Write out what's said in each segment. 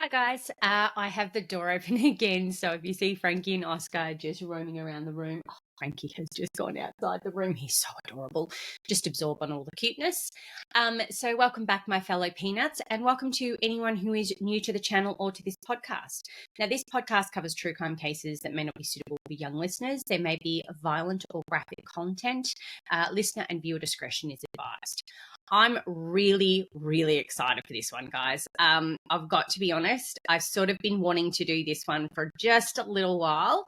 Hi guys, I have the door open again, so if you see Frankie and Oscar just roaming around the room, Frankie has just gone outside the room. He's so adorable, just absorb on all the cuteness. So welcome back, my fellow peanuts, and welcome to anyone who is new to the channel or to this podcast. Now, this podcast covers true crime cases that may not be suitable for young listeners. There may be violent or graphic content. Listener and viewer discretion is advised. I'm really, really excited for this one, guys. I've got to be honest, I've sort of been wanting to do this one for just a little while.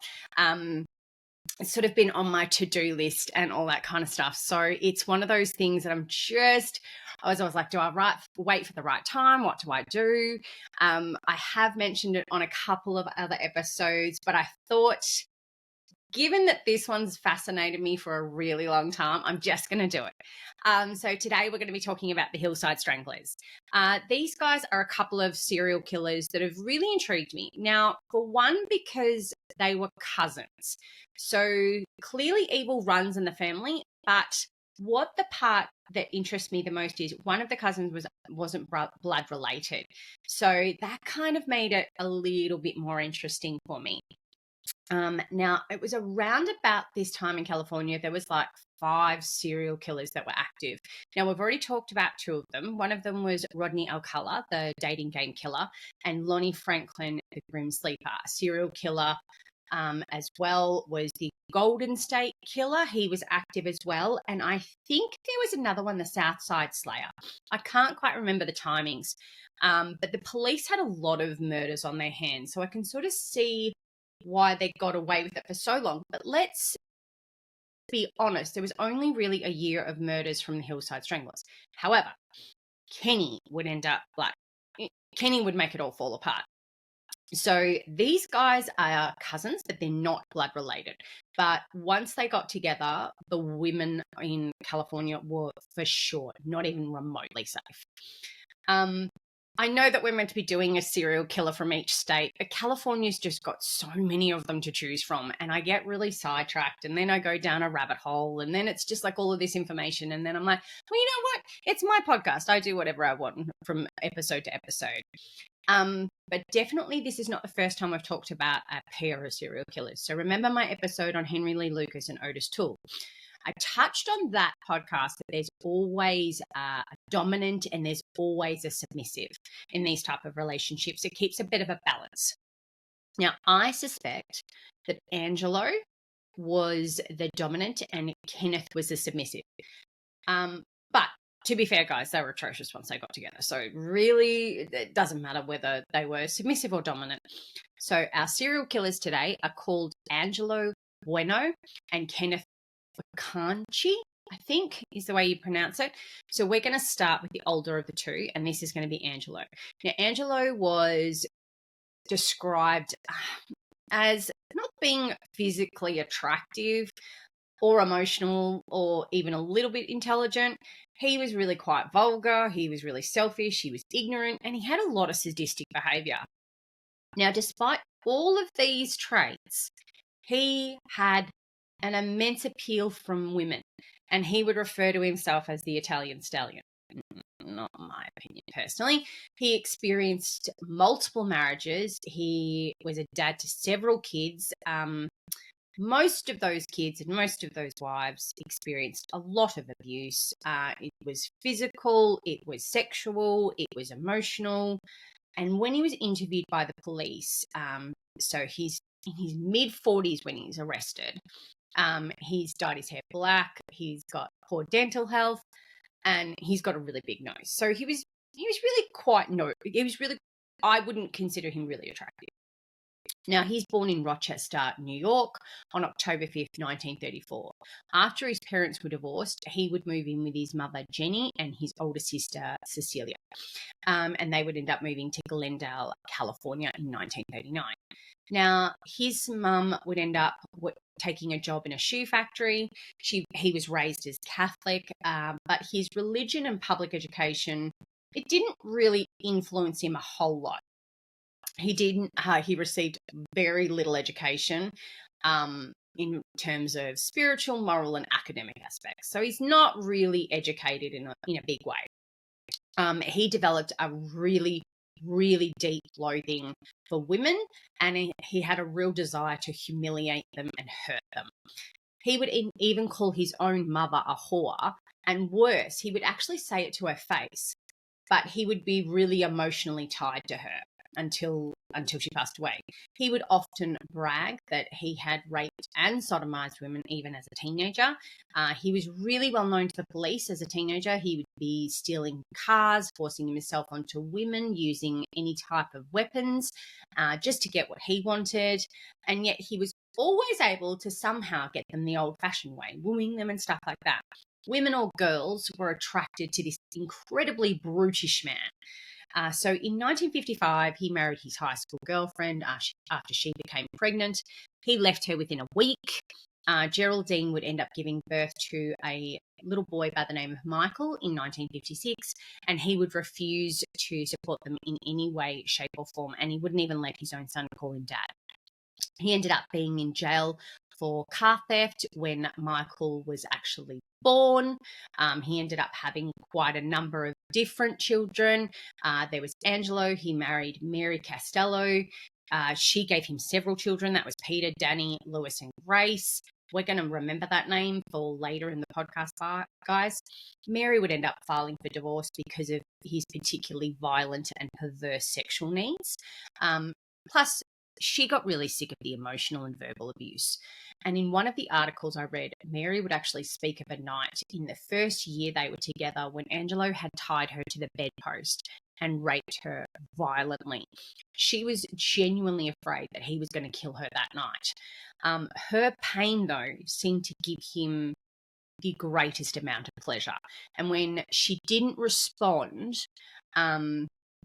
It's sort of been on my to-do list and all that kind of stuff. So it's one of those things that I was always like, do I wait for the right time? What do I do? I have mentioned it on a couple of other episodes, but I thought, given that this one's fascinated me for a really long time, I'm just going to do it. So today we're going to be talking about the Hillside Stranglers. These guys are a couple of serial killers that have really intrigued me. Now, for one, because they were cousins. So clearly evil runs in the family, but what the part that interests me the most is one of the cousins wasn't blood related. So that kind of made it a little bit more interesting for me. Now, it was around about this time in California, there was like 5 serial killers that were active. Now, we've already talked about 2 of them. One of them was Rodney Alcala, the dating game killer, and Lonnie Franklin, the grim sleeper. A serial killer as well was the Golden State Killer. He was active as well. And I think there was another one, the Southside Slayer. I can't quite remember the timings, but the police had a lot of murders on their hands. So I can sort of see why they got away with it for so long. But let's be honest, there was only really a year of murders from the Hillside Stranglers. However, Kenny would make it all fall apart. So these guys are cousins, but they're not blood related. But once they got together, the women in California were for sure not even remotely safe. I know that we're meant to be doing a serial killer from each state, but California's just got so many of them to choose from, and I get really sidetracked, and then I go down a rabbit hole, and then it's just like all of this information, and then I'm like, well, you know what? It's my podcast. I do whatever I want from episode to episode. But definitely this is not the first time I've talked about a pair of serial killers. So remember my episode on Henry Lee Lucas and Otis Toole. I touched on that podcast that there's always a dominant and there's always a submissive in these type of relationships. It keeps a bit of a balance. Now, I suspect that Angelo was the dominant and Kenneth was the submissive. But to be fair, guys, they were atrocious once they got together. So really, it doesn't matter whether they were submissive or dominant. So our serial killers today are called Angelo Buono and Kenneth Bianchi, I think is the way you pronounce it. So we're going to start with the older of the 2, and this is going to be Angelo. Now, Angelo was described as not being physically attractive or emotional or even a little bit intelligent. He was really quite vulgar. He was really selfish. He was ignorant, and he had a lot of sadistic behavior. Now, despite all of these traits, he had an immense appeal from women, and he would refer to himself as the Italian stallion. Not my opinion personally. He experienced multiple marriages. He was a dad to several kids. Most of those kids and most of those wives experienced a lot of abuse. It was physical, it was sexual, it was emotional. And when he was interviewed by the police, so he's in his mid-40s when he's arrested. He's dyed his hair black. He's got poor dental health, and he's got a really big nose. So he was really, I wouldn't consider him really attractive. Now, he's born in Rochester, New York on October 5th, 1934. After his parents were divorced, he would move in with his mother, Jenny, and his older sister, Cecilia. And they would end up moving to Glendale, California in 1939. Now, his mum would end up taking a job in a shoe factory. He was raised as Catholic, but his religion and public education, it didn't really influence him a whole lot. He received very little education in terms of spiritual, moral, and academic aspects. So he's not really educated in a big way. He developed a really really deep loathing for women, and he had a real desire to humiliate them and hurt them. He would even call his own mother a whore, and worse, he would actually say it to her face, but he would be really emotionally tied to her until she passed away. He would often brag that he had raped and sodomized women even as a teenager. He was really well known to the police as a teenager. He would be stealing cars, forcing himself onto women, using any type of weapons just to get what he wanted. And yet he was always able to somehow get them the old-fashioned way, wooing them and stuff like that. Women or girls were attracted to this incredibly brutish man. So in 1955, he married his high school girlfriend after she became pregnant. He left her within a week. Geraldine would end up giving birth to a little boy by the name of Michael in 1956, and he would refuse to support them in any way, shape, or form, and he wouldn't even let his own son call him dad. He ended up being in jail for car theft when Michael was actually born. He ended up having quite a number of different children. There was Angelo. He married Mary Castello. She gave him several children. That was Peter, Danny, Lewis, and Grace. We're going to remember that name for later in the podcast, guys. Mary would end up filing for divorce because of his particularly violent and perverse sexual needs. Plus, she got really sick of the emotional and verbal abuse. And in one of the articles I read, Mary would actually speak of a night in the first year they were together when Angelo had tied her to the bedpost and raped her violently. She was genuinely afraid that he was going to kill her that night. Her pain, though, seemed to give him the greatest amount of pleasure. And when she didn't respond,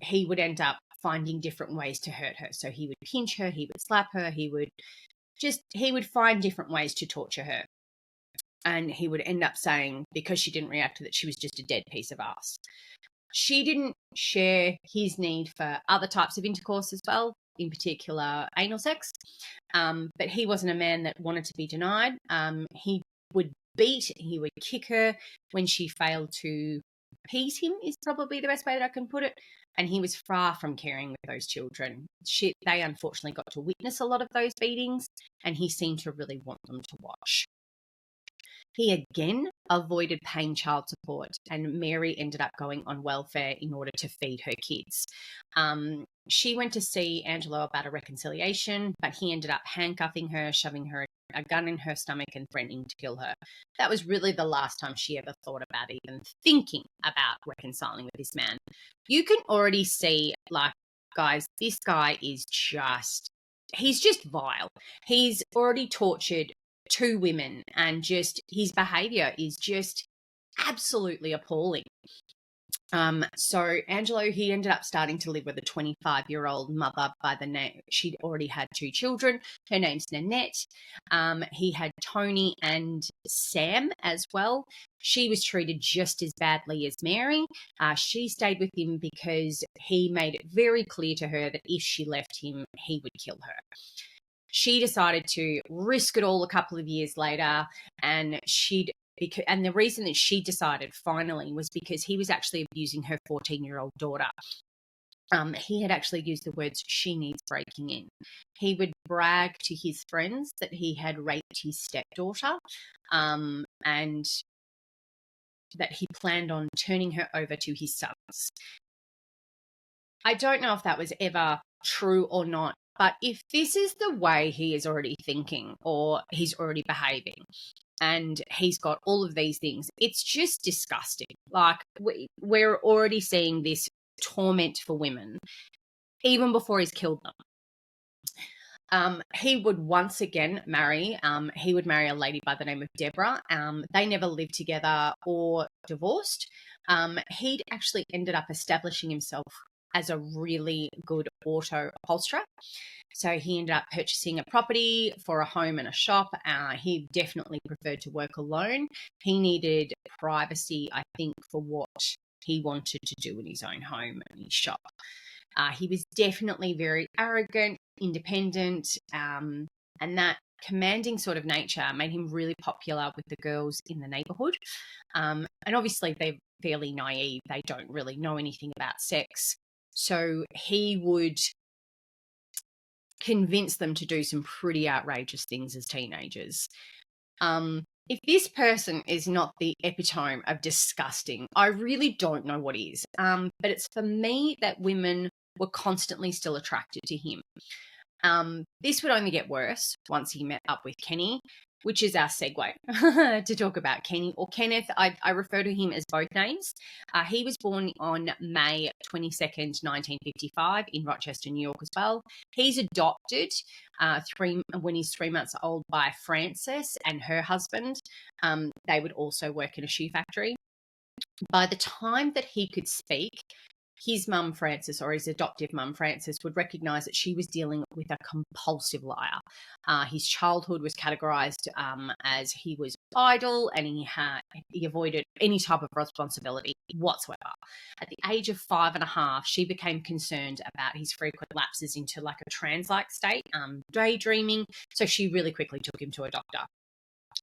he would end up finding different ways to hurt her. So he would pinch her, he would slap her, he would find different ways to torture her. And he would end up saying, because she didn't react to that, she was just a dead piece of ass. She didn't share his need for other types of intercourse as well, in particular anal sex. But he wasn't a man that wanted to be denied. He would beat, he would kick her when she failed to appease him, is probably the best way that I can put it. And he was far from caring with those children. They unfortunately got to witness a lot of those beatings, and he seemed to really want them to watch. He again avoided paying child support, and Mary ended up going on welfare in order to feed her kids. She went to see Angelo about a reconciliation, but he ended up handcuffing her, shoving her a gun in her stomach and threatening to kill her. That was really the last time she ever thought about even thinking about reconciling with this man. You can already see, like, guys, this guy is he's just vile. He's already tortured 2 women, and just his behavior is just absolutely appalling. So Angelo, he ended up starting to live with a 25-year-old mother by the name, she'd already had 2 children. Her name's Nanette. He had Tony and Sam as well. She was treated just as badly as Mary. She stayed with him because he made it very clear to her that if she left him, he would kill her. She decided to risk it all a couple of years later, and the reason that she decided finally was because he was actually abusing her 14-year-old daughter. He had actually used the words, "she needs breaking in." He would brag to his friends that he had raped his stepdaughter, and that he planned on turning her over to his sons. I don't know if that was ever true or not, but if this is the way he is already thinking or he's already behaving, and he's got all of these things, it's just disgusting. Like, we're already seeing this torment for women even before he's killed them. He would once again marry. He would marry a lady by the name of Deborah. They never lived together or divorced. He'd actually ended up establishing himself as a really good auto upholsterer. So he ended up purchasing a property for a home and a shop. He definitely preferred to work alone. He needed privacy, I think, for what he wanted to do in his own home and his shop. He was definitely very arrogant, independent, and that commanding sort of nature made him really popular with the girls in the neighborhood. And obviously they're fairly naive. They don't really know anything about sex. So he would convince them to do some pretty outrageous things as teenagers. If this person is not the epitome of disgusting, I really don't know what is. But it's for me that women were constantly still attracted to him. This would only get worse once he met up with Kenny, which is our segue to talk about Kenny or Kenneth. I refer to him as both names. He was born on May 22nd, 1955 in Rochester, New York as well. He's adopted when he's 3 months old by Frances and her husband. They would also work in a shoe factory. By the time that he could speak, his mum, Frances, or his adoptive mum, Frances, would recognise that she was dealing with a compulsive liar. His childhood was categorised as he was idle and he avoided any type of responsibility whatsoever. At the age of 5.5, she became concerned about his frequent lapses into like a trance-like state, daydreaming, so she really quickly took him to a doctor.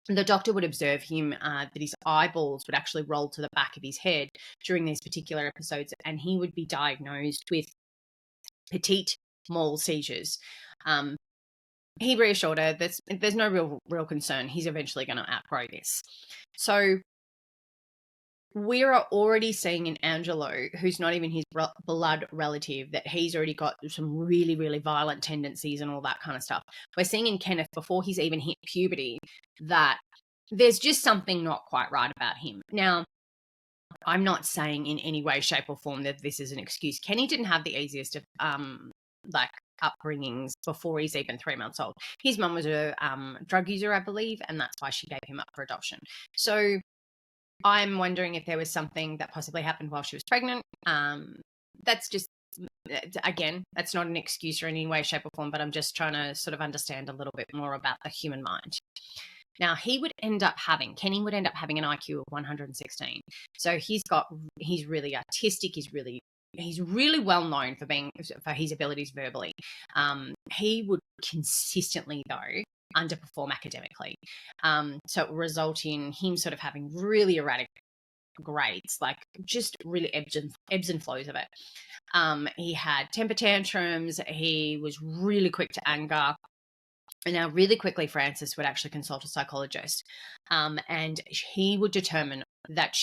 The doctor would observe him that his eyeballs would actually roll to the back of his head during these particular episodes, and he would be diagnosed with petite mal seizures. He reassured her that there's no real concern. He's eventually going to outgrow this. So we are already seeing in Angelo, who's not even his blood relative, that he's already got some really, really violent tendencies and all that kind of stuff. We're seeing in Kenneth, before he's even hit puberty, that there's just something not quite right about him. Now, I'm not saying in any way, shape, or form that this is an excuse. Kenny didn't have the easiest of upbringings before he's even 3 months old. His mum was a drug user, I believe, and that's why she gave him up for adoption. So I'm wondering if there was something that possibly happened while she was pregnant. That's just, again, that's not an excuse or any way, shape, or form, but I'm just trying to sort of understand a little bit more about the human mind. Now, Kenny would end up having an IQ of 116. So he's really artistic. He's really well known for his abilities verbally. He would consistently, though, underperform academically. So it would result in him sort of having really erratic grades, like just really ebbs and flows of it. He had temper tantrums. He was really quick to anger. And now really quickly, Frances would actually consult a psychologist, and he would determine that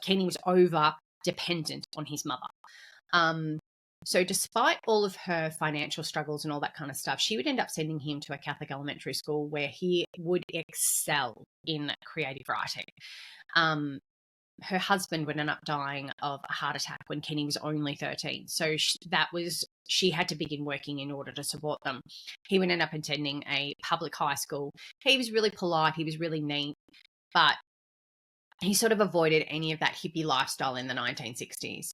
Kenny was over dependent on his mother. So despite all of her financial struggles and all that kind of stuff, she would end up sending him to a Catholic elementary school where he would excel in creative writing. Her husband would end up dying of a heart attack when Kenny was only 13. So she had to begin working in order to support them. He would end up attending a public high school. He was really polite. He was really neat, but he sort of avoided any of that hippie lifestyle in the 1960s.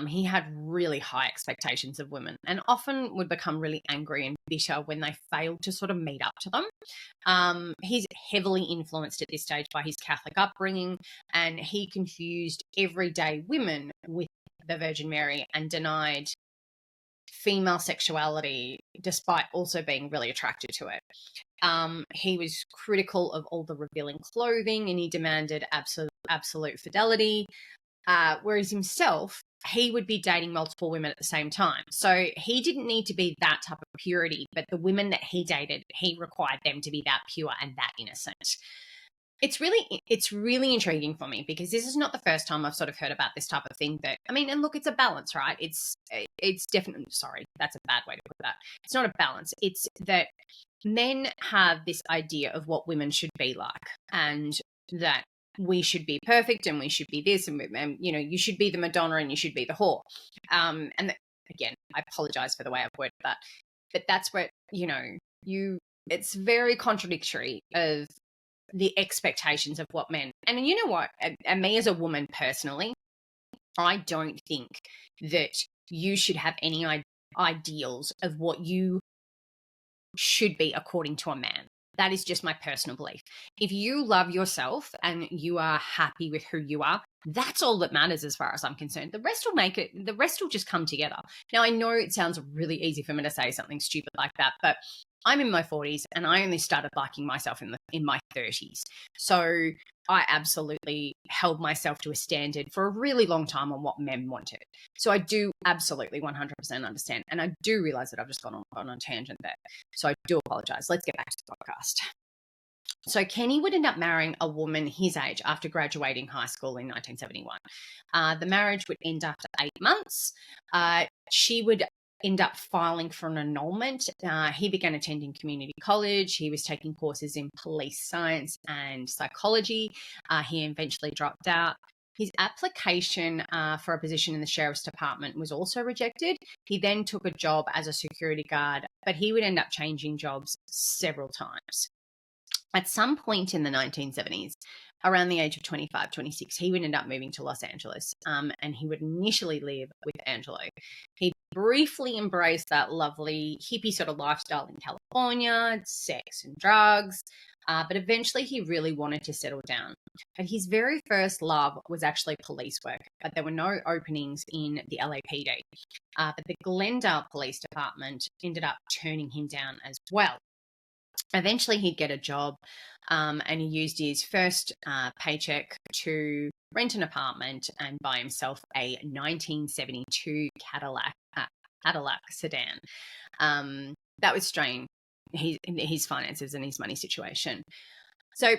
He had really high expectations of women and often would become really angry and bitter when they failed to sort of meet up to them. He's heavily influenced at this stage by his Catholic upbringing, and he confused everyday women with the Virgin Mary and denied female sexuality despite also being really attracted to it. He was critical of all the revealing clothing, and he demanded absolute fidelity, whereas himself, he would be dating multiple women at the same time. So he didn't need to be that type of purity, but the women that he dated, he required them to be that pure and that innocent. It's really intriguing for me because this is not the first time I've sort of heard about this type of thing. And look, it's a balance, right? It's definitely, sorry, that's a bad way to put that. It's not a balance. It's that men have this idea of what women should be like, and that we should be perfect and we should be this, and you should be the Madonna and you should be the whore. Again, I apologize for the way I've worded that, but that's where, it's very contradictory of the expectations of what men, and you know what, and me as a woman personally, I don't think that you should have any ideals of what you should be according to a man. That is just my personal belief. If you love yourself and you are happy with who you are, that's all that matters as far as I'm concerned. The rest will just come together. Now, I know it sounds really easy for me to say something stupid like that, but I'm in my 40s and I only started liking myself in my 30s. So I absolutely held myself to a standard for a really long time on what men wanted. So I do absolutely 100% understand. And I do realize that I've just gone on a tangent there. So I do apologize. Let's get back to the podcast. So Kenny would end up marrying a woman his age after graduating high school in 1971. The marriage would end after 8 months. She would end up filing for an annulment. He began attending community college. He was taking courses in police science and psychology. He eventually dropped out. His application for a position in the sheriff's department was also rejected. He then took a job as a security guard, but he would end up changing jobs several times. At some point in the 1970s, around the age of 25, 26, he would end up moving to Los Angeles, and he would initially live with Angelo. He briefly embraced that lovely hippie sort of lifestyle in California, sex and drugs, but eventually he really wanted to settle down. But his very first love was actually police work, but there were no openings in the LAPD. But the Glendale Police Department ended up turning him down as well. Eventually, he'd get a job, and he used his first paycheck to rent an apartment and buy himself a 1972 Cadillac sedan. That would strain his finances and his money situation. So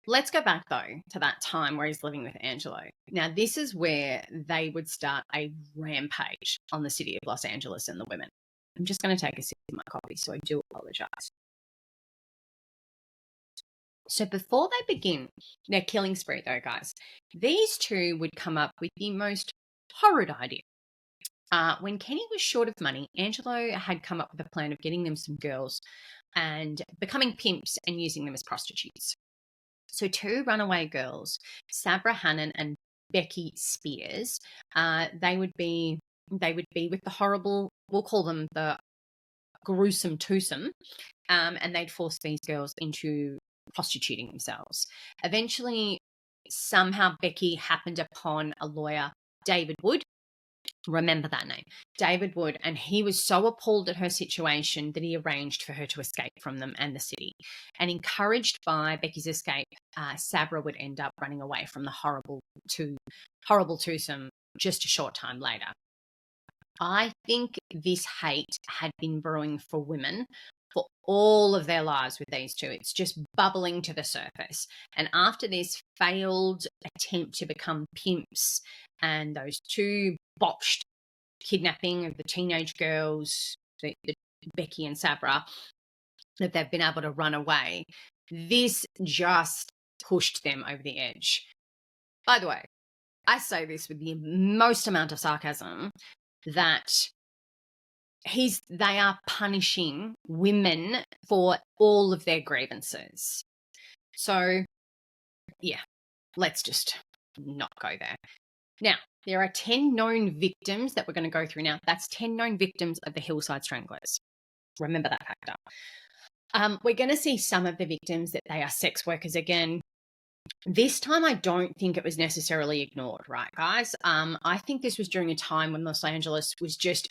let's go back, though, to that time where he's living with Angelo. Now, this is where they would start a rampage on the city of Los Angeles and the women. I'm just going to take a sip of my coffee, so I do apologize. So before they begin their killing spree, though, guys, these two would come up with the most horrid idea. When Kenny was short of money, Angelo had come up with a plan of getting them some girls and becoming pimps and using them as prostitutes. So two runaway girls, Sabra Hannon and Becky Spears, they would be with the horrible, we'll call them the gruesome twosome, and they'd force these girls into prostituting themselves. Eventually, somehow Becky happened upon a lawyer, David Wood. Remember that name, David Wood, and he was so appalled at her situation that he arranged for her to escape from them and the city. And encouraged by Becky's escape, Sabra would end up running away from the horrible twosome just a short time later. I think this hate had been brewing for women for all of their lives with these two. It's just bubbling to the surface. And after this failed attempt to become pimps and those two botched kidnapping of the teenage girls, the Becky and Sabra, that they've been able to run away, this just pushed them over the edge. By the way, I say this with the most amount of sarcasm, that they are punishing women for all of their grievances. So, yeah, let's just not go there. Now, there are 10 known victims that we're going to go through now. That's 10 known victims of the Hillside Stranglers. Remember that factor. We're going to see some of the victims that they are sex workers again. This time, I don't think it was necessarily ignored, right, guys? I think this was during a time when Los Angeles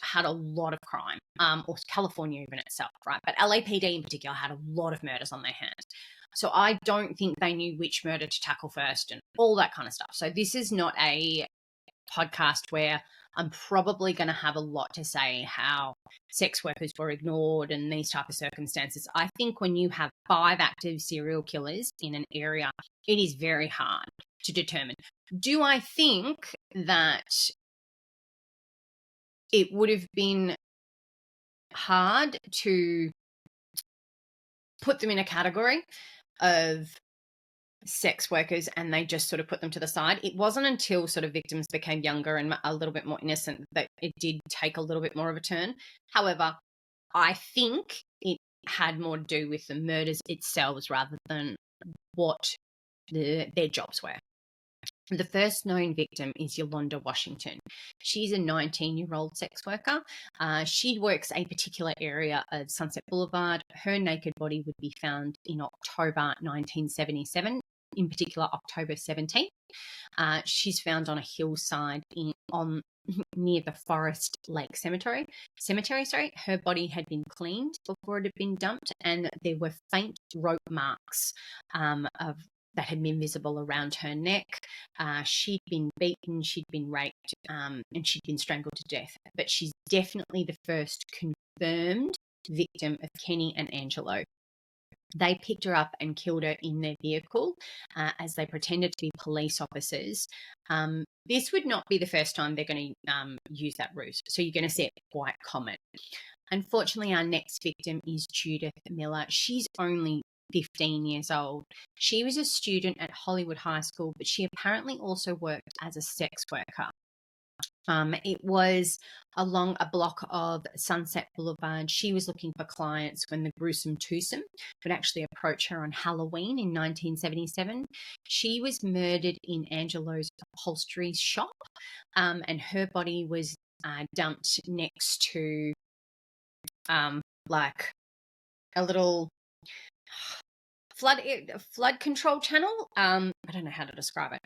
had a lot of crime, or California even itself, right? But LAPD in particular had a lot of murders on their hands. So I don't think they knew which murder to tackle first and all that kind of stuff. So this is not a podcast where I'm probably going to have a lot to say how sex workers were ignored and these type of circumstances. I think when you have 5 active serial killers in an area, it is very hard to determine. Do I think that it would have been hard to put them in a category of sex workers and they just sort of put them to the side? It wasn't until sort of victims became younger and a little bit more innocent that it did take a little bit more of a turn. However, I think it had more to do with the murders itself rather than what their jobs were. The first known victim is Yolanda Washington. She's a 19-year-old sex worker. She works a particular area of Sunset Boulevard. Her naked body would be found in October 1977, in particular October 17th. She's found on a hillside near the Forest Lake Cemetery. Her body had been cleaned before it had been dumped, and there were faint rope marks of that had been visible around her neck. She'd been beaten, she'd been raped, and she'd been strangled to death. But she's definitely the first confirmed victim of Kenny and Angelo. They picked her up and killed her in their vehicle as they pretended to be police officers. This would not be the first time they're going to use that ruse, so you're going to see it quite common. Unfortunately, our next victim is Judith Miller. She's only 15 years old. She was a student at Hollywood High School, but she apparently also worked as a sex worker. It was along a block of Sunset Boulevard. She was looking for clients when the gruesome twosome would actually approach her on Halloween in 1977. She was murdered in Angelo's upholstery shop, and her body was dumped next to like a little flood control channel. I don't know how to describe it,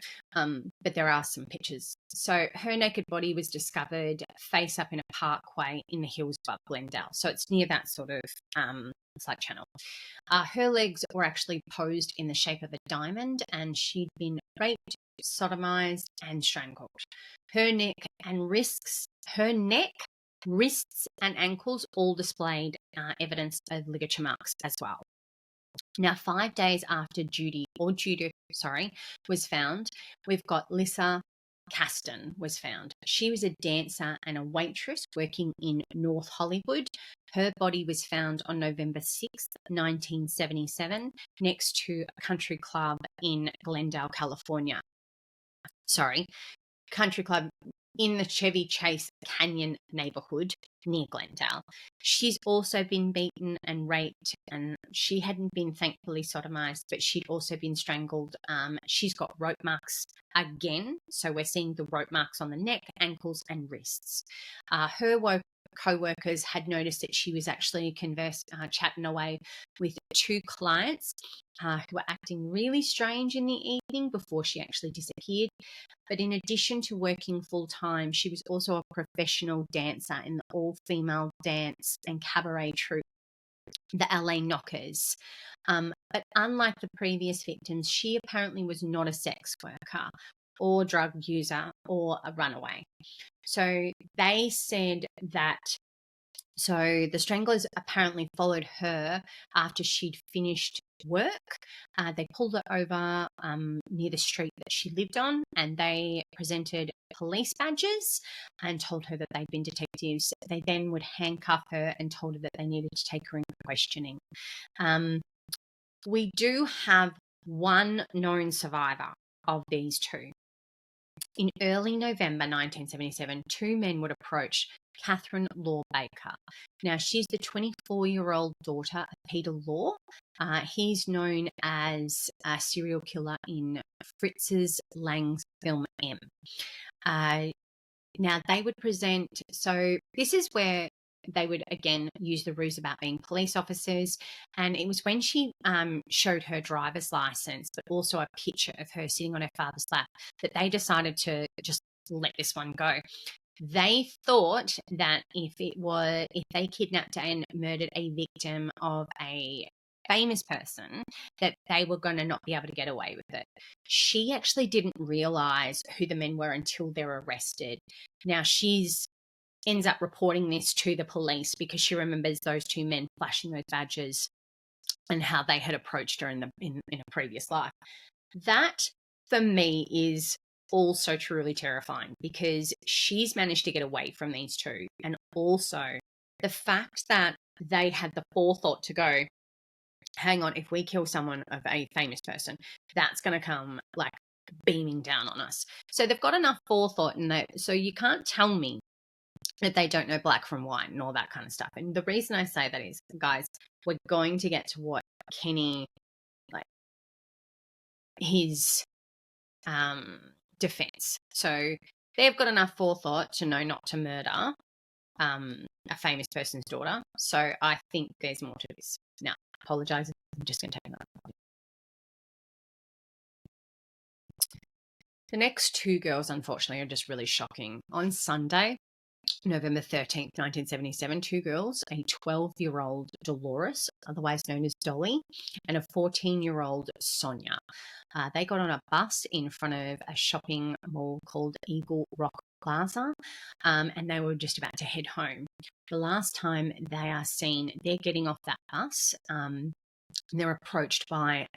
but there are some pictures. So her naked body was discovered face up in a parkway in the hills above Glendale. So it's near that sort of flood channel. Her legs were actually posed in the shape of a diamond, and she'd been raped, sodomized, and strangled. Her neck, wrists, and ankles all displayed evidence of ligature marks as well. Now, 5 days after Judith was found, we've got Lissa Caston was found. She was a dancer and a waitress working in North Hollywood. Her body was found on November 6th, 1977, next to a country club in Glendale, California. Country club in the Chevy Chase Canyon neighborhood near Glendale. She's also been beaten and raped, and she hadn't been thankfully sodomized, but she'd also been strangled. She's got rope marks again, so we're seeing the rope marks on the neck, ankles, and wrists. Her co-workers had noticed that she was actually chatting away with 2 clients who were acting really strange in the evening before she actually disappeared. But in addition to working full-time, she was also a professional dancer in the all-female dance and cabaret troupe, the LA Knockers. But unlike the previous victims, she apparently was not a sex worker or drug user or a runaway. So they said that the Stranglers apparently followed her after she'd finished work. They pulled her over near the street that she lived on, and they presented police badges and told her that they'd been detectives. They then would handcuff her and told her that they needed to take her in for questioning. We do have one known survivor of these 2. In early November 1977, 2 men would approach Catherine Law Baker. Now, she's the 24-year-old daughter of Peter Law. He's known as a serial killer in Fritz Lang's film M. Now, they would present, so this is where they would again use the ruse about being police officers, and it was when she showed her driver's license but also a picture of her sitting on her father's lap that they decided to just let this one go. They thought that if they kidnapped and murdered a victim of a famous person, that they were going to not be able to get away with it. She actually didn't realize who the men were until they were arrested. Now, ends up reporting this to the police because she remembers those 2 men flashing those badges and how they had approached her in a previous life. That, for me, is also truly terrifying because she's managed to get away from these 2. And also the fact that they had the forethought to go, hang on, if we kill someone of a famous person, that's going to come like beaming down on us. So they've got enough forethought in that. So you can't tell me that they don't know black from white and all that kind of stuff. And the reason I say that is, guys, we're going to get to what Kenny, his defense. So they've got enough forethought to know not to murder a famous person's daughter. So I think there's more to this. Now, I apologize. I'm just going to take another. The next 2 girls, unfortunately, are just really shocking. On Sunday, November 13th, 1977, two girls, a 12-year-old Dolores, otherwise known as Dolly, and a 14-year-old Sonia. They got on a bus in front of a shopping mall called Eagle Rock Plaza, and they were just about to head home. The last time they are seen, they're getting off that bus. They're approached by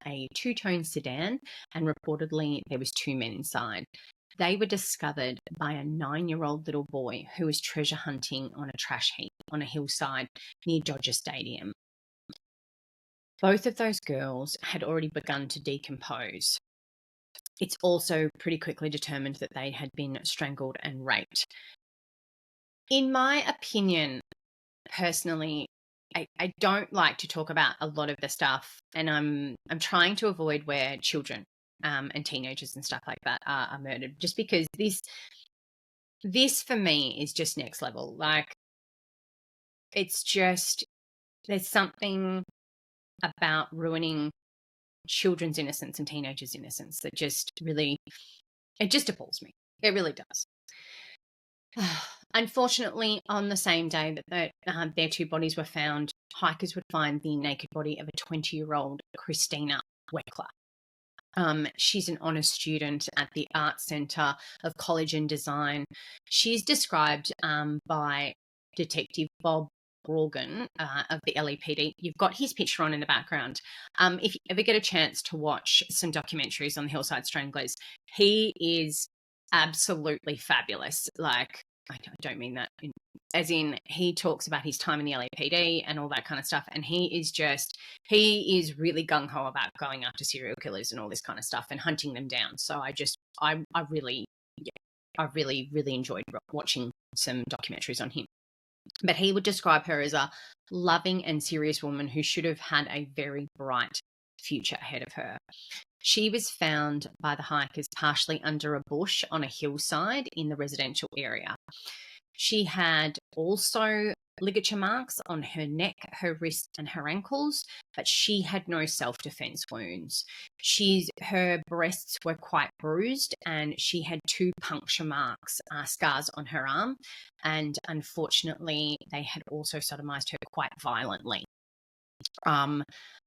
a two-tone sedan, and reportedly there was two men inside. They were discovered by a 9-year-old little boy who was treasure hunting on a trash heap on a hillside near Dodger Stadium. Both of those girls had already begun to decompose. It's also pretty quickly determined that they had been strangled and raped. In my opinion, personally, I don't like to talk about a lot of the stuff, and I'm trying to avoid where children and teenagers and stuff like that are murdered, just because this for me is just next level. Like, it's just, there's something about ruining children's innocence and teenagers' innocence that just really, it just appalls me. It really does. Unfortunately, on the same day that their two bodies were found, hikers would find the naked body of a 20-year-old Christina Weckler. She's an honours student at the Art Centre of College and Design. She's described by Detective Bob Brogan of the LAPD. You've got his picture on in the background. If you ever get a chance to watch some documentaries on the Hillside Stranglers, he is absolutely fabulous. Like, I don't mean that as in he talks about his time in the LAPD and all that kind of stuff, and he is really gung-ho about going after serial killers and all this kind of stuff and hunting them down. So I really enjoyed watching some documentaries on him. But he would describe her as a loving and serious woman who should have had a very bright future ahead of her. She was found by the hikers partially under a bush on a hillside in the residential area. She had also ligature marks on her neck, her wrist, and her ankles, but she had no self-defense wounds. Her breasts were quite bruised, and she had two puncture marks, scars on her arm, and unfortunately, they had also sodomized her quite violently.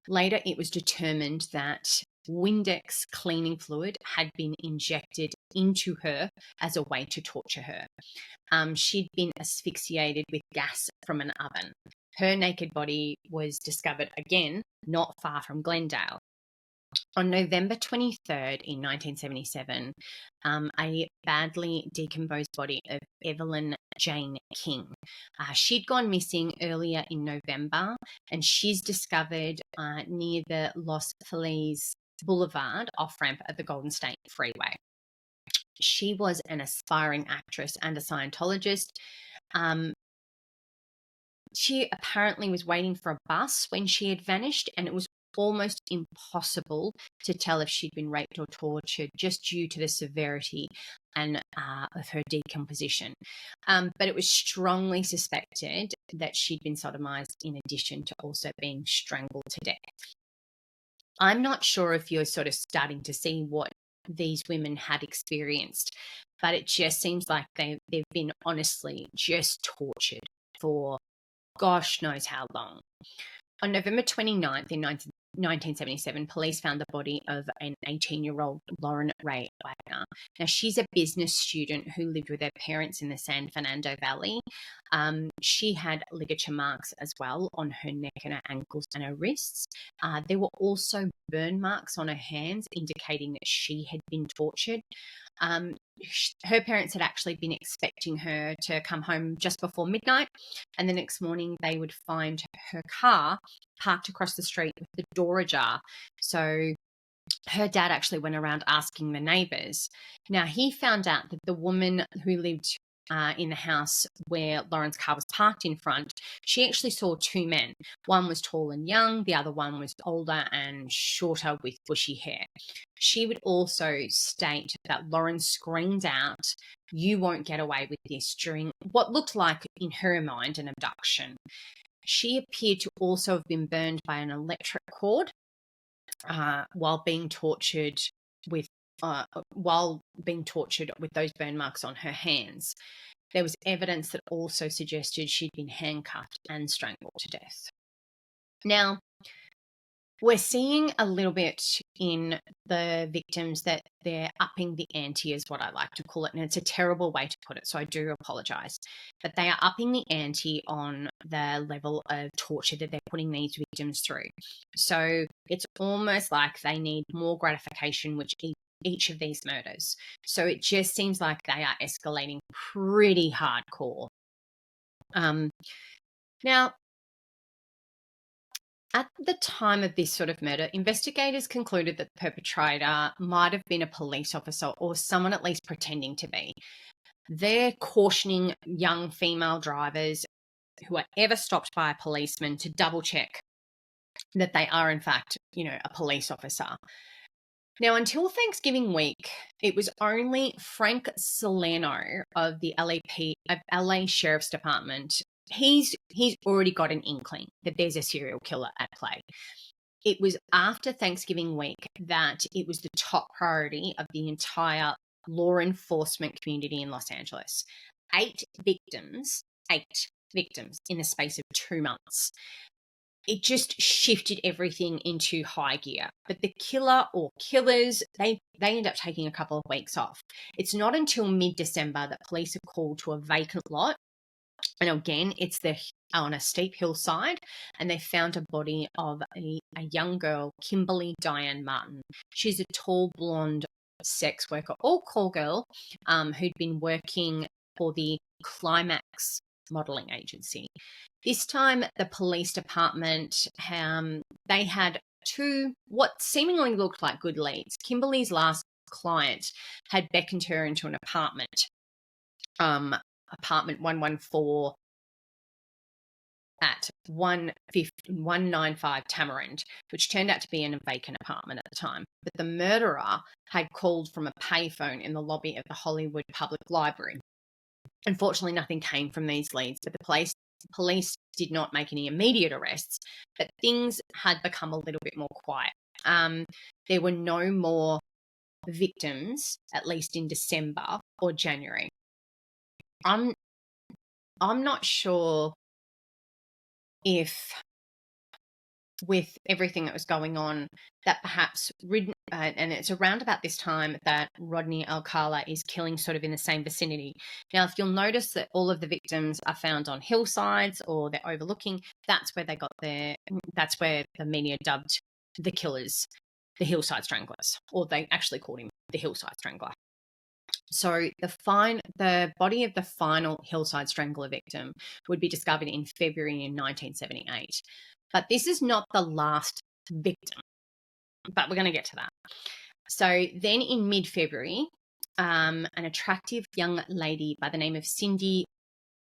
Later, it was determined that Windex cleaning fluid had been injected into her as a way to torture her. She'd been asphyxiated with gas from an oven. Her naked body was discovered again not far from Glendale. On November 23rd in 1977, a badly decomposed body of Evelyn Jane King. She'd gone missing earlier in November, and she's discovered near the Los Feliz Boulevard off-ramp at the Golden State Freeway. She was an aspiring actress and a Scientologist. She apparently was waiting for a bus when she had vanished, and it was almost impossible to tell if she'd been raped or tortured just due to the severity and of her decomposition. But it was strongly suspected that she'd been sodomized in addition to also being strangled to death. I'm not sure if you're sort of starting to see what these women had experienced, but it just seems like they've been honestly just tortured for gosh knows how long. On November 29th in 1977, police found the body of an 18-year-old Lauren Ray Wagner. Now, she's a business student who lived with her parents in the San Fernando Valley. She had ligature marks as well on her neck and her ankles and her wrists. There were also burn marks on her hands, indicating that she had been tortured. Her parents had actually been expecting her to come home just before midnight, and the next morning they would find her car parked across the street with the door ajar. So her dad actually went around asking the neighbours. Now, he found out that the woman who lived in the house where Lauren's car was parked in front, she actually saw two men. One was tall and young, the other one was older and shorter with bushy hair. She would also state that Lauren screamed out, "You won't get away with this," during what looked like, in her mind, an abduction. She appeared to also have been burned by an electric cord while being tortured with those burn marks on her hands. there was evidence that also suggested she'd been handcuffed and strangled to death. Now, we're seeing a little bit in the victims that they're upping the ante, is what I like to call it. And it's a terrible way to put it, so I do apologize. But they are upping the ante on the level of torture that they're putting these victims through. So it's almost like they need more gratification, which each of these murders. So it just seems like they are escalating pretty hardcore. Now, at the time of this sort of murder, investigators concluded that the perpetrator might have been a police officer or someone at least pretending to be. They're cautioning young female drivers who are ever stopped by a policeman to double check that they are in fact, a police officer. Now, until Thanksgiving week, it was only Frank Salerno of the LA Sheriff's Department. He's already got an inkling that there's a serial killer at play. It was after Thanksgiving week that it was the top priority of the entire law enforcement community in Los Angeles. 8 victims in the space of 2 months. It just shifted everything into high gear. But the killer or killers, they end up taking a couple of weeks off. It's not until mid-December that police are called to a vacant lot. And again, it's on a steep hillside, and they found a body of a young girl, Kimberly Diane Martin. She's a tall, blonde sex worker or call girl who'd been working for the Climax modeling agency. This time, the police department, they had 2 what seemingly looked like good leads. Kimberly's last client had beckoned her into an apartment, apartment 114 at 195 Tamarind, which turned out to be a vacant apartment at the time. But the murderer had called from a payphone in the lobby of the Hollywood Public Library. Unfortunately, nothing came from these leads, but the police did not make any immediate arrests, but things had become a little bit more quiet. There were no more victims, at least in December or January. I'm not sure if, with everything that was going on, that perhaps and it's around about this time that Rodney Alcala is killing sort of in the same vicinity. Now, if you'll notice that all of the victims are found on hillsides or they're overlooking, that's where that's where the media dubbed the killers the Hillside Stranglers, or they actually called him the Hillside Strangler. So the body of the final Hillside Strangler victim would be discovered in February in 1978. But this is not the last victim, but we're going to get to that. So then in mid-February, an attractive young lady by the name of Cindy,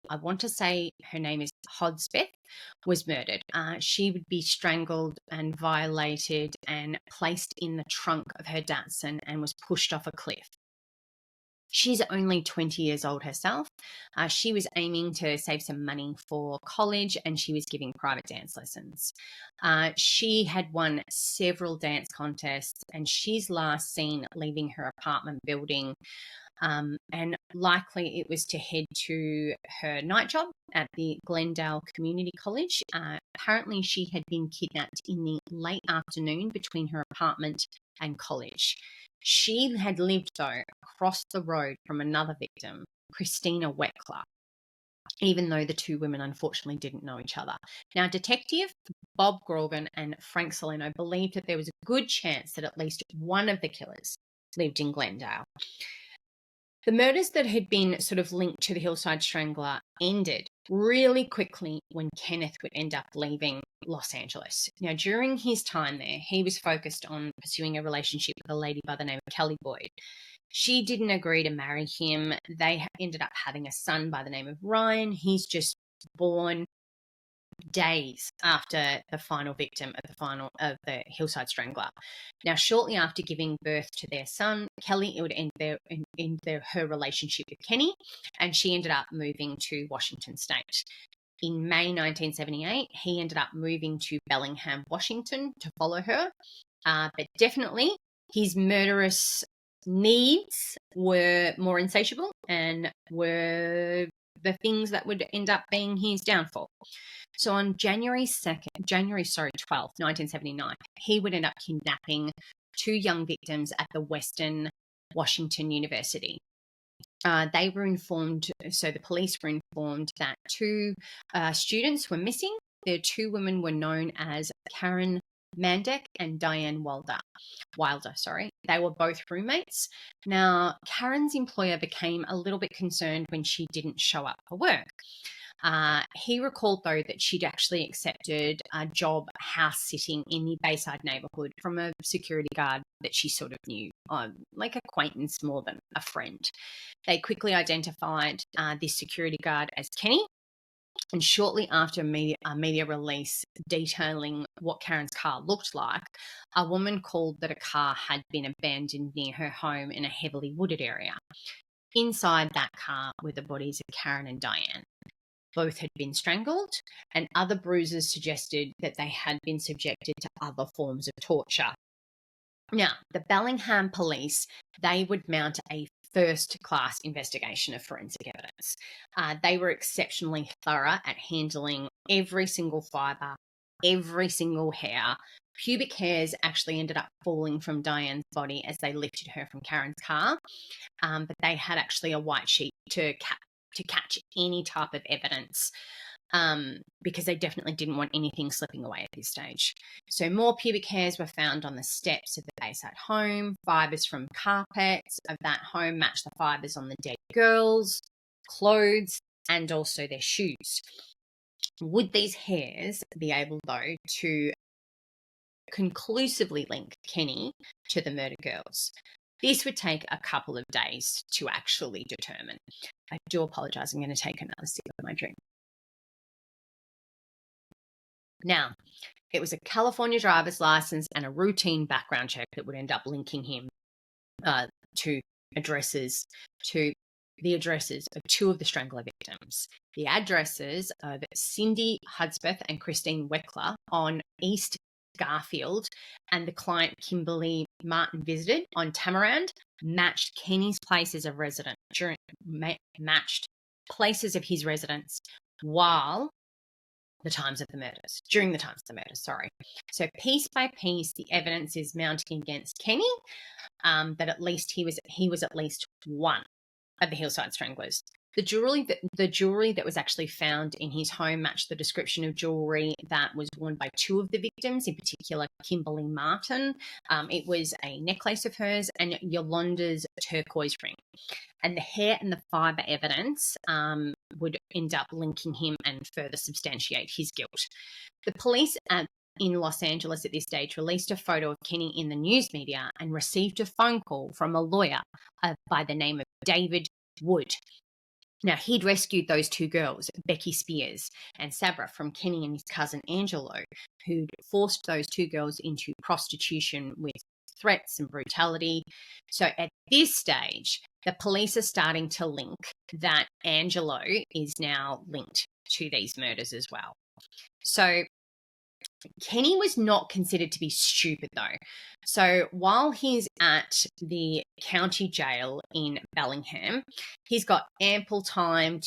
I want to say her name is Hodsbeth, was murdered. She would be strangled and violated and placed in the trunk of her Datsun and was pushed off a cliff. She's only 20 years old herself. She was aiming to save some money for college, and she was giving private dance lessons. She had won several dance contests, and she's last seen leaving her apartment building, and likely it was to head to her night job at the Glendale Community College. Apparently she had been kidnapped in the late afternoon between her apartment and college. She had lived, though, across the road from another victim, Christina Weckler, even though the 2 women unfortunately didn't know each other. Now, Detective Bob Grogan and Frank Salerno believed that there was a good chance that at least one of the killers lived in Glendale. The murders that had been sort of linked to the Hillside Strangler ended really quickly when Kenneth would end up leaving Los Angeles. Now, during his time there, he was focused on pursuing a relationship with a lady by the name of Kelly Boyd. She didn't agree to marry him. They ended up having a son by the name of Ryan. He's just born days after the final victim of the Hillside Strangler. Now, shortly after giving birth to their son, Kelly would end her relationship with Kenny, and she ended up moving to Washington State. In May 1978, he ended up moving to Bellingham, Washington to follow her, but definitely his murderous needs were more insatiable and were the things that would end up being his downfall. So on January 12th, 1979, he would end up kidnapping 2 young victims at the Western Washington University. They were informed, so the police were informed that 2 students were missing. The 2 women were known as Karen Mandek and Diane Wilder. They were both roommates. Now, Karen's employer became a little bit concerned when she didn't show up for work. He recalled, though, that she'd actually accepted a job house sitting in the Bayside neighborhood from a security guard that she sort of knew, like acquaintance more than a friend. They quickly identified this security guard as Kenny, and shortly after a media release detailing what Karen's car looked like, a woman called that a car had been abandoned near her home in a heavily wooded area. Inside that car were the bodies of Karen and Diane. Both had been strangled, and other bruises suggested that they had been subjected to other forms of torture. Now, the Bellingham police, they would mount a first-class investigation of forensic evidence. They were exceptionally thorough at handling every single fibre, every single hair. Pubic hairs actually ended up falling from Diane's body as they lifted her from Karen's car, but they had actually a white sheet to catch any type of evidence, because they definitely didn't want anything slipping away at this stage. So more pubic hairs were found on the steps of the Bayside home. Fibres from carpets of that home matched the fibres on the dead girls' clothes and also their shoes. Would these hairs be able, though, to conclusively link Kenny to the murder girls? This would take a couple of days to actually determine. I do apologise. I'm going to take another sip of my drink. Now, it was a California driver's license and a routine background check that would end up linking him to the addresses of 2 of the strangler victims. The addresses of Cindy Hudspeth and Christine Weckler on East Garfield, and the client Kimberly Martin visited on Tamarand, matched Kenny's places of residence matched places of his residence during the times of the murders. So piece by piece, the evidence is mounting against Kenny, that at least he was at least one of the Hillside Stranglers. The jewelry that was actually found in his home matched the description of jewelry that was worn by 2 of the victims, in particular Kimberly Martin. It was a necklace of hers and Yolanda's turquoise ring. And the hair and the fibre evidence would end up linking him and further substantiate his guilt. The police in Los Angeles at this stage released a photo of Kenny in the news media and received a phone call from a lawyer by the name of David Wood. Now, he'd rescued those 2 girls, Becky Spears and Sabra, from Kenny and his cousin Angelo, who'd forced those 2 girls into prostitution with threats and brutality. So at this stage, the police are starting to link that Angelo is now linked to these murders as well. So Kenny was not considered to be stupid, though. So while he's at the county jail in Bellingham, he's got ample time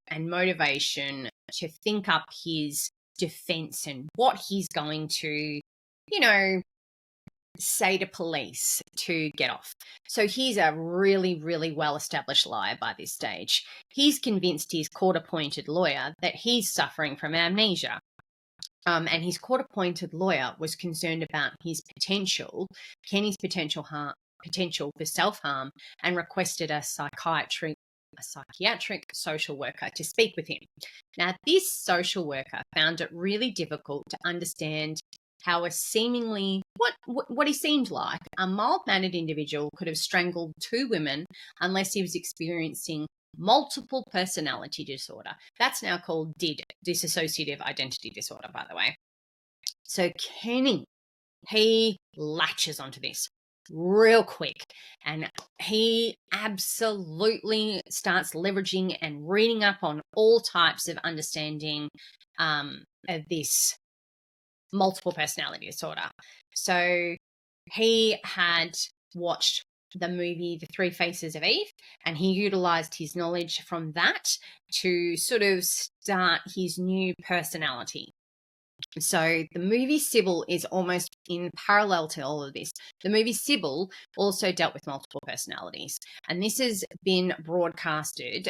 and motivation to think up his defense and what he's going to, say to police to get off. So he's a really, really well-established liar by this stage. He's convinced his court-appointed lawyer that he's suffering from amnesia. And his court-appointed lawyer was concerned about Kenny's potential for self-harm, and requested a psychiatric social worker to speak with him. Now, this social worker found it really difficult to understand how what he seemed like a mild-mannered individual could have strangled 2 women unless he was experiencing multiple personality disorder. That's now called DID, dissociative identity disorder, by the way. So Kenny, he latches onto this real quick, and he absolutely starts leveraging and reading up on all types of understanding of this multiple personality disorder. So he had watched the movie The Three Faces of Eve, and he utilized his knowledge from that to sort of start his new personality. So the movie Sybil is almost in parallel to all of this. The movie Sybil also dealt with multiple personalities, and this has been broadcasted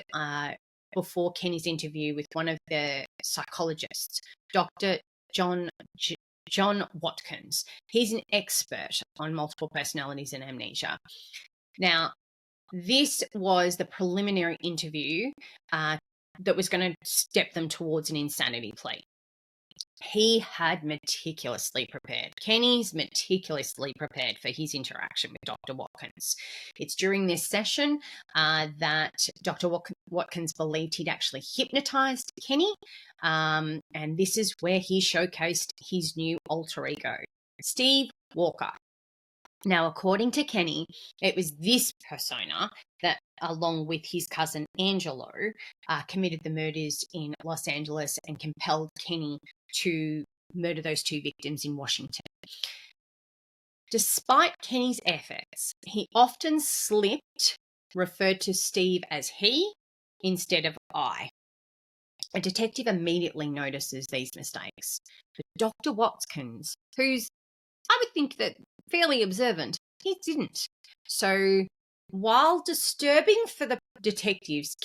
before Kenny's interview with one of the psychologists, Dr. John Watkins. He's an expert on multiple personalities and amnesia. Now, this was the preliminary interview that was going to step them towards an insanity plea. He had meticulously prepared. Kenny's meticulously prepared for his interaction with Dr. Watkins. It's during this session that Dr. Watkins believed he'd actually hypnotized Kenny, and this is where he showcased his new alter ego, Steve Walker. Now, according to Kenny, it was this persona that, along with his cousin Angelo, committed the murders in Los Angeles and compelled Kenny to murder those two victims in Washington. Despite Kenny's efforts, he often slipped, referred to Steve as he instead of I. A detective immediately notices these mistakes, but Dr. Watkins, who's, I would think, that fairly observant, he didn't. So while disturbing for the detectives,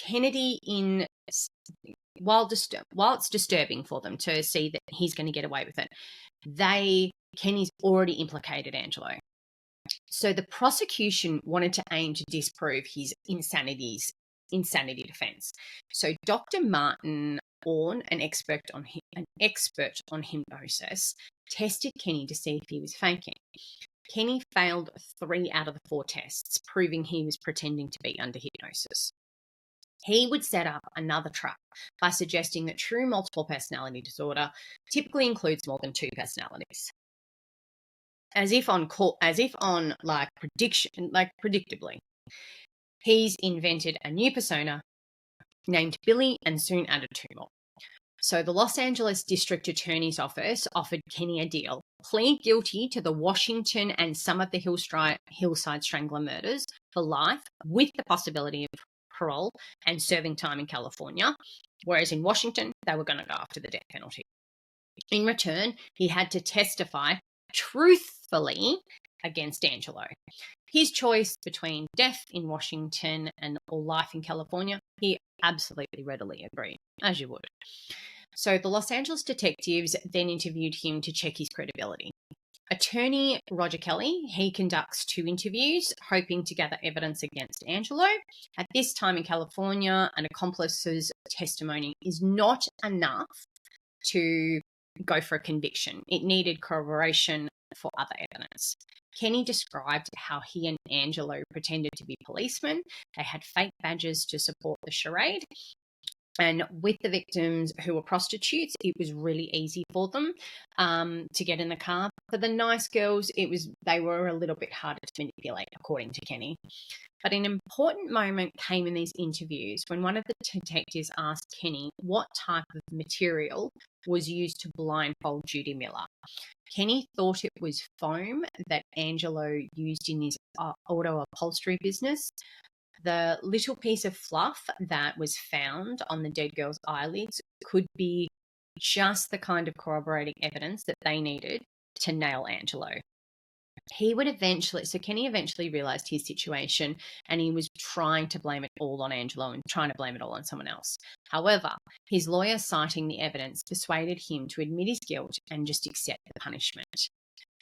while it's disturbing for them to see that he's going to get away with it, Kenny's already implicated Angelo. So the prosecution wanted to aim to disprove his insanity defense. So Dr. Martin Orne, an expert on hypnosis, tested Kenny to see if he was faking. Kenny failed 3 out of the 4 tests, proving he was pretending to be under hypnosis. He would set up another trap by suggesting that true multiple personality disorder typically includes more than 2 personalities. As if on predictably, he's invented a new persona named Billy and soon added 2 more. So the Los Angeles District Attorney's Office offered Kenny a deal: plead guilty to the Washington and some of the Hillside Strangler murders for life with the possibility of parole and serving time in California, whereas in Washington, they were going to go after the death penalty. In return, he had to testify truthfully against Angelo. His choice between death in Washington or life in California, he absolutely readily agreed, as you would. So the Los Angeles detectives then interviewed him to check his credibility. Attorney Roger Kelly, he conducts 2 interviews, hoping to gather evidence against Angelo. At this time in California, an accomplice's testimony is not enough to go for a conviction. It needed corroboration for other evidence. Kenny described how he and Angelo pretended to be policemen. They had fake badges to support the charade. And with the victims who were prostitutes, it was really easy for them to get in the car. For the nice girls, they were a little bit harder to manipulate, according to Kenny. But an important moment came in these interviews when one of the detectives asked Kenny what type of material was used to blindfold Judy Miller. Kenny thought it was foam that Angelo used in his auto upholstery business. The little piece of fluff that was found on the dead girl's eyelids could be just the kind of corroborating evidence that they needed to nail Angelo. Kenny eventually realized his situation, and he was trying to blame it all on Angelo and trying to blame it all on someone else. However, his lawyer, citing the evidence, persuaded him to admit his guilt and just accept the punishment.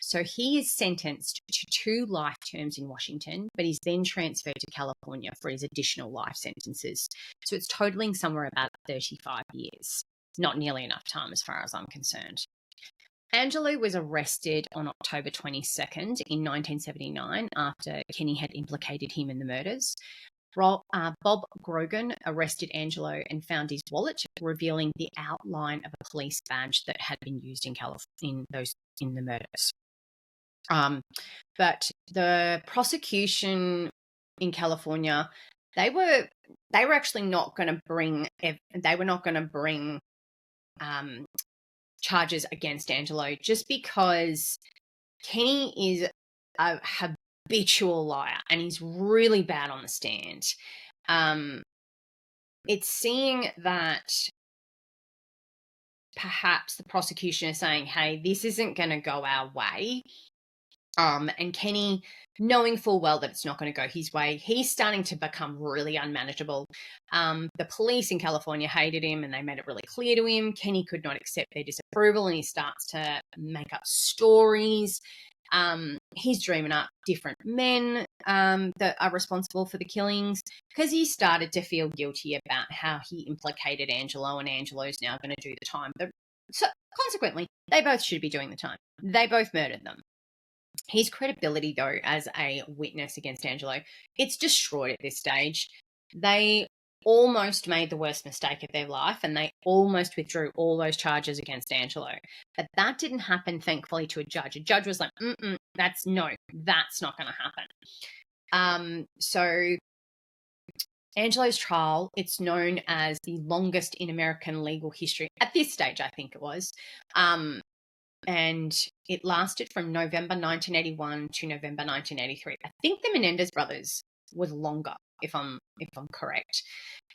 So he is sentenced to 2 life terms in Washington, but he's then transferred to California for his additional life sentences. So it's totaling somewhere about 35 years. Not nearly enough time as far as I'm concerned. Angelo was arrested on October 22nd in 1979 after Kenny had implicated him in the murders. Bob Grogan arrested Angelo and found his wallet, revealing the outline of a police badge that had been used in the murders. But the prosecution in California, they were actually not going to bring charges against Angelo, just because Kenny is a habitual liar, and he's really bad on the stand. It's seeing that perhaps the prosecution is saying, hey, this isn't going to go our way. And Kenny, knowing full well that it's not going to go his way, he's starting to become really unmanageable. The police in California hated him, and they made it really clear to him. Kenny could not accept their disapproval, and he starts to make up stories. He's dreaming up different men that are responsible for the killings, because he started to feel guilty about how he implicated Angelo, and Angelo's now going to do the time. So consequently, they both should be doing the time. They both murdered them. His credibility, though, as a witness against Angelo, it's destroyed at this stage. They almost made the worst mistake of their life, and they almost withdrew all those charges against Angelo. But that didn't happen, thankfully, to a judge. A judge was like, that's not going to happen. So Angelo's trial, it's known as the longest in American legal history. At this stage, I think it was. And it lasted from November 1981 to November 1983. I think the Menendez brothers was longer, if I'm correct.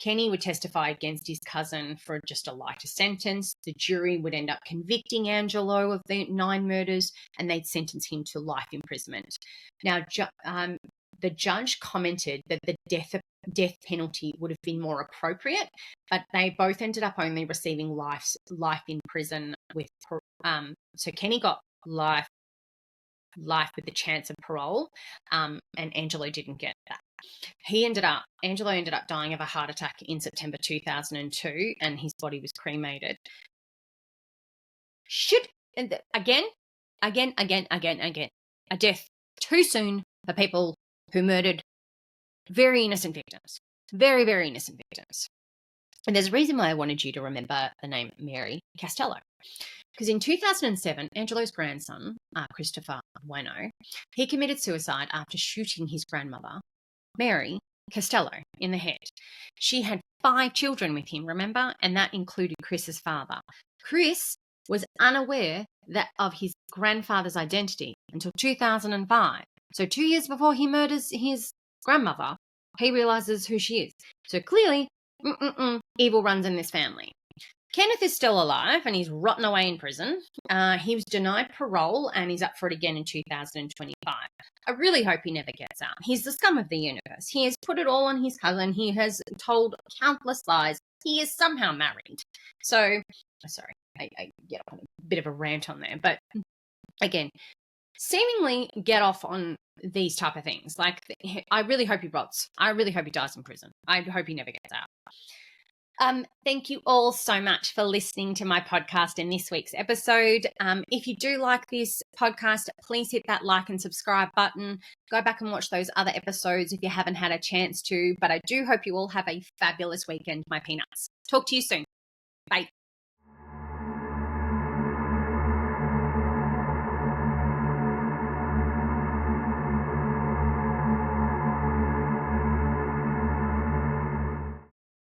Kenny would testify against his cousin for just a lighter sentence. The jury would end up convicting Angelo of the 9 murders, and they'd sentence him to life imprisonment. Now, the judge commented that the death penalty would have been more appropriate, but they both ended up only receiving life in prison with so Kenny got life with the chance of parole, and Angelo didn't get that. Angelo ended up dying of a heart attack in September 2002, and his body was cremated. Again, a death too soon for people who murdered very innocent victims. Very, very innocent victims. And there's a reason why I wanted you to remember the name Mary Costello. Because in 2007, Angelo's grandson, Christopher Buono, he committed suicide after shooting his grandmother, Mary Costello, in the head. She had 5 children with him, remember? And that included Chris's father. Chris was unaware of his grandfather's identity until 2005. So 2 years before he murders his grandmother, he realizes who she is. So clearly, evil runs in this family. Kenneth is still alive, and he's rotting away in prison. He was denied parole, and he's up for it again in 2025. I really hope he never gets out. He's the scum of the universe. He has put it all on his cousin. He has told countless lies. He is somehow married. So, sorry, I get on a bit of a rant on there. But again, seemingly get off on these type of things. Like, I really hope he rots. I really hope he dies in prison. I hope he never gets out. Thank you all so much for listening to my podcast in this week's episode. If you do like this podcast, please hit that like and subscribe button. Go back and watch those other episodes if you haven't had a chance to. But I do hope you all have a fabulous weekend, my peanuts. Talk to you soon. Bye.